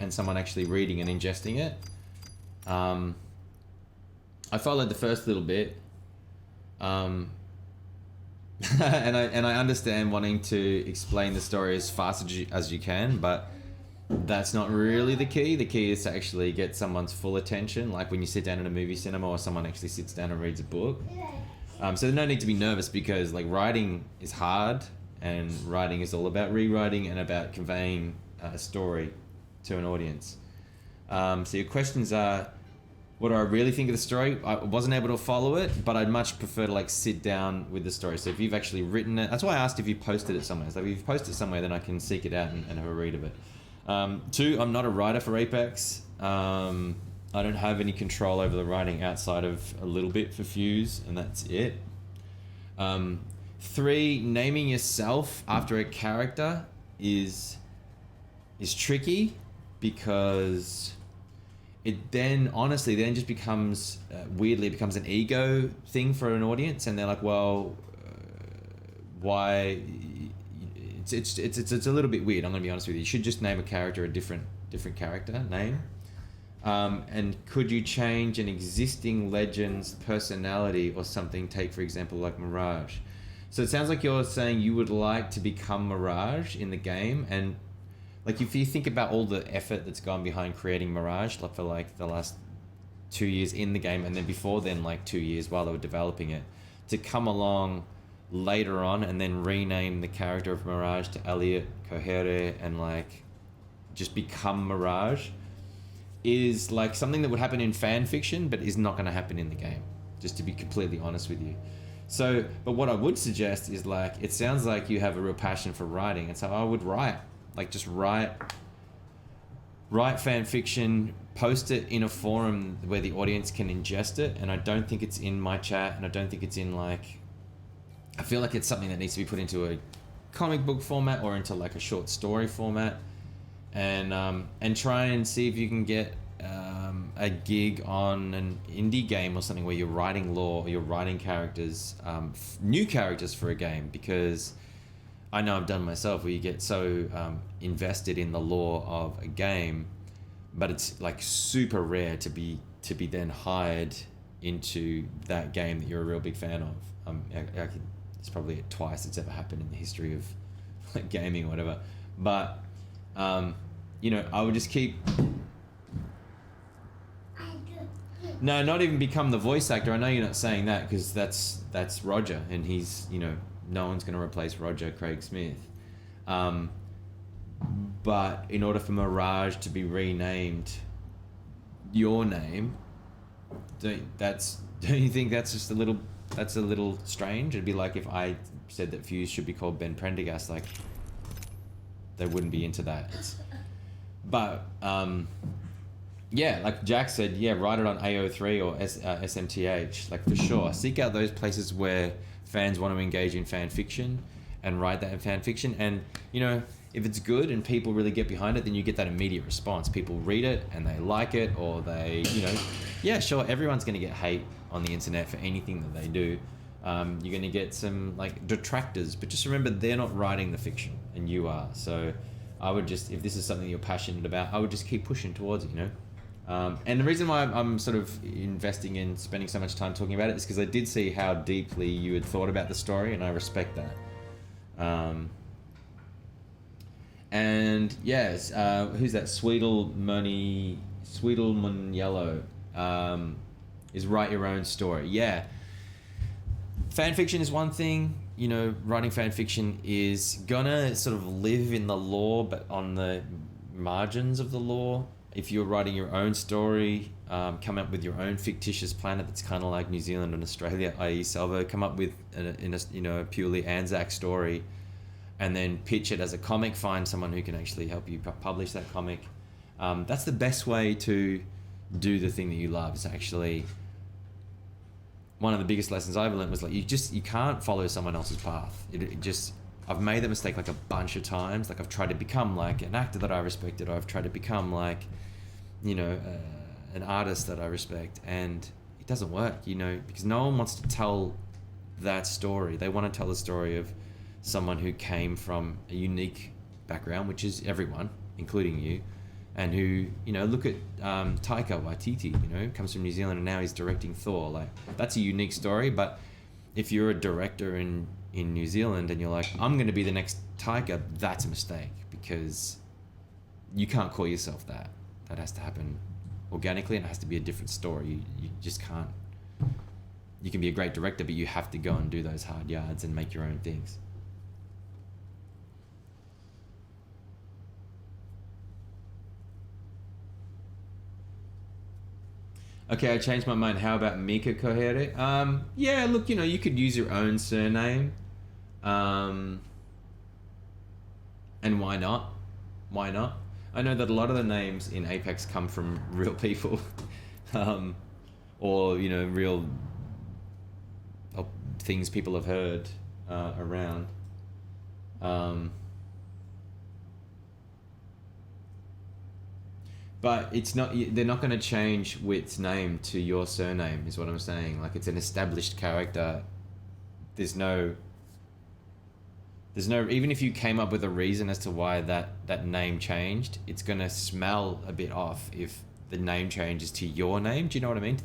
and someone actually reading and ingesting it. I followed the first little bit, and I understand wanting to explain the story as fast as you can, but that's not really the key. The key is to actually get someone's full attention, like when you sit down in a movie cinema or someone actually sits down and reads a book. So there's no need to be nervous, because like writing is hard, and writing is all about rewriting and about conveying a story to an audience. So your questions are, what do I really think of the story? I wasn't able to follow it, but I'd much prefer to like sit down with the story. So if you've actually written it, that's why I asked if you posted it somewhere. So if you've posted it somewhere, then I can seek it out and have a read of it. 2, I'm not a writer for Apex. I don't have any control over the writing outside of a little bit for Fuse, and that's it. 3, naming yourself after a character is tricky, because it then honestly then just becomes weirdly, it becomes an ego thing for an audience, and they're like, well, why? It's a little bit weird. I'm gonna be honest with you. You should just name a character a different character name. And could you change an existing legend's personality or something? Take for example like Mirage. So it sounds like you're saying you would like to become Mirage in the game, and like if you think about all the effort that's gone behind creating Mirage, like for like the last 2 years in the game, and then before then like 2 years while they were developing it, to come along later on and then rename the character of Mirage to Elliot Cohere and like just become Mirage is like something that would happen in fan fiction, but is not going to happen in the game, just to be completely honest with you. So, but what I would suggest is like, it sounds like you have a real passion for writing, and so I would write fan fiction, post it in a forum where the audience can ingest it. And I don't think it's in my chat, and I don't think it's in like, I feel like it's something that needs to be put into a comic book format or into like a short story format, and try and see if you can get a gig on an indie game or something where you're writing lore or you're writing characters, new characters for a game, because I know I've done myself where you get so invested in the lore of a game, but it's like super rare to be then hired into that game that you're a real big fan of. It's probably twice it's ever happened in the history of like gaming or whatever. But I would just keep. No, not even become the voice actor. I know you're not saying that, because that's Roger, and he's, no one's going to replace Roger Craig Smith. But in order for Mirage to be renamed your name, don't you think that's just a little strange? It'd be like if I said that Fuse should be called Ben Prendergast, like they wouldn't be into that. But yeah, like Jack said, yeah, write it on AO3 or SMTH, like for sure. Seek out those places where fans want to engage in fan fiction and write that in fan fiction. And, if it's good and people really get behind it, then you get that immediate response. People read it and they like it, or they, yeah, sure, everyone's going to get hate on the internet for anything that they do. You're going to get some like detractors, but just remember they're not writing the fiction and you are. So I would just, if this is something you're passionate about, I would just keep pushing towards it, And the reason why I'm sort of investing in spending so much time talking about it is because I did see how deeply you had thought about the story, and I respect that. And yes, who's that? Sweetlemuniello is write your own story. Yeah. Fan fiction is one thing. Writing fan fiction is gonna sort of live in the lore, but on the margins of the lore. If you're writing your own story, come up with your own fictitious planet that's kind of like New Zealand and Australia, i.e. Salvo, come up with a purely Anzac story, and then pitch it as a comic. Find someone who can actually help you publish that comic. That's the best way to do the thing that you love. It's actually one of the biggest lessons I've learned was like you can't follow someone else's path. I've made that mistake like a bunch of times. Like I've tried to become like an actor that I respected, or I've tried to become like, an artist that I respect, and it doesn't work, because no one wants to tell that story. They want to tell the story of someone who came from a unique background, which is everyone, including you. and who, you know, look at Taika Waititi, you know, comes from New Zealand and now he's directing Thor. Like, that's a unique story. But if you're a director in New Zealand and you're like, I'm going to be the next Taika, that's a mistake, because you can't call yourself that. That has to happen organically, and it has to be a different story. You just can't. You can be a great director, but you have to go and do those hard yards and make your own things. Okay, I changed my mind. How about Mika Kohere? Yeah, look, you know, you could use your own surname. And why not? Why not? I know that a lot of the names in Apex come from real people. Or, you know, real things people have heard around. But it's not. They're not going to change Wit's name to your surname, is what I'm saying. Like, it's an established character. There's no. Even if you came up with a reason as to why that name changed, it's going to smell a bit off if the name changes to your name. Do you know what I mean?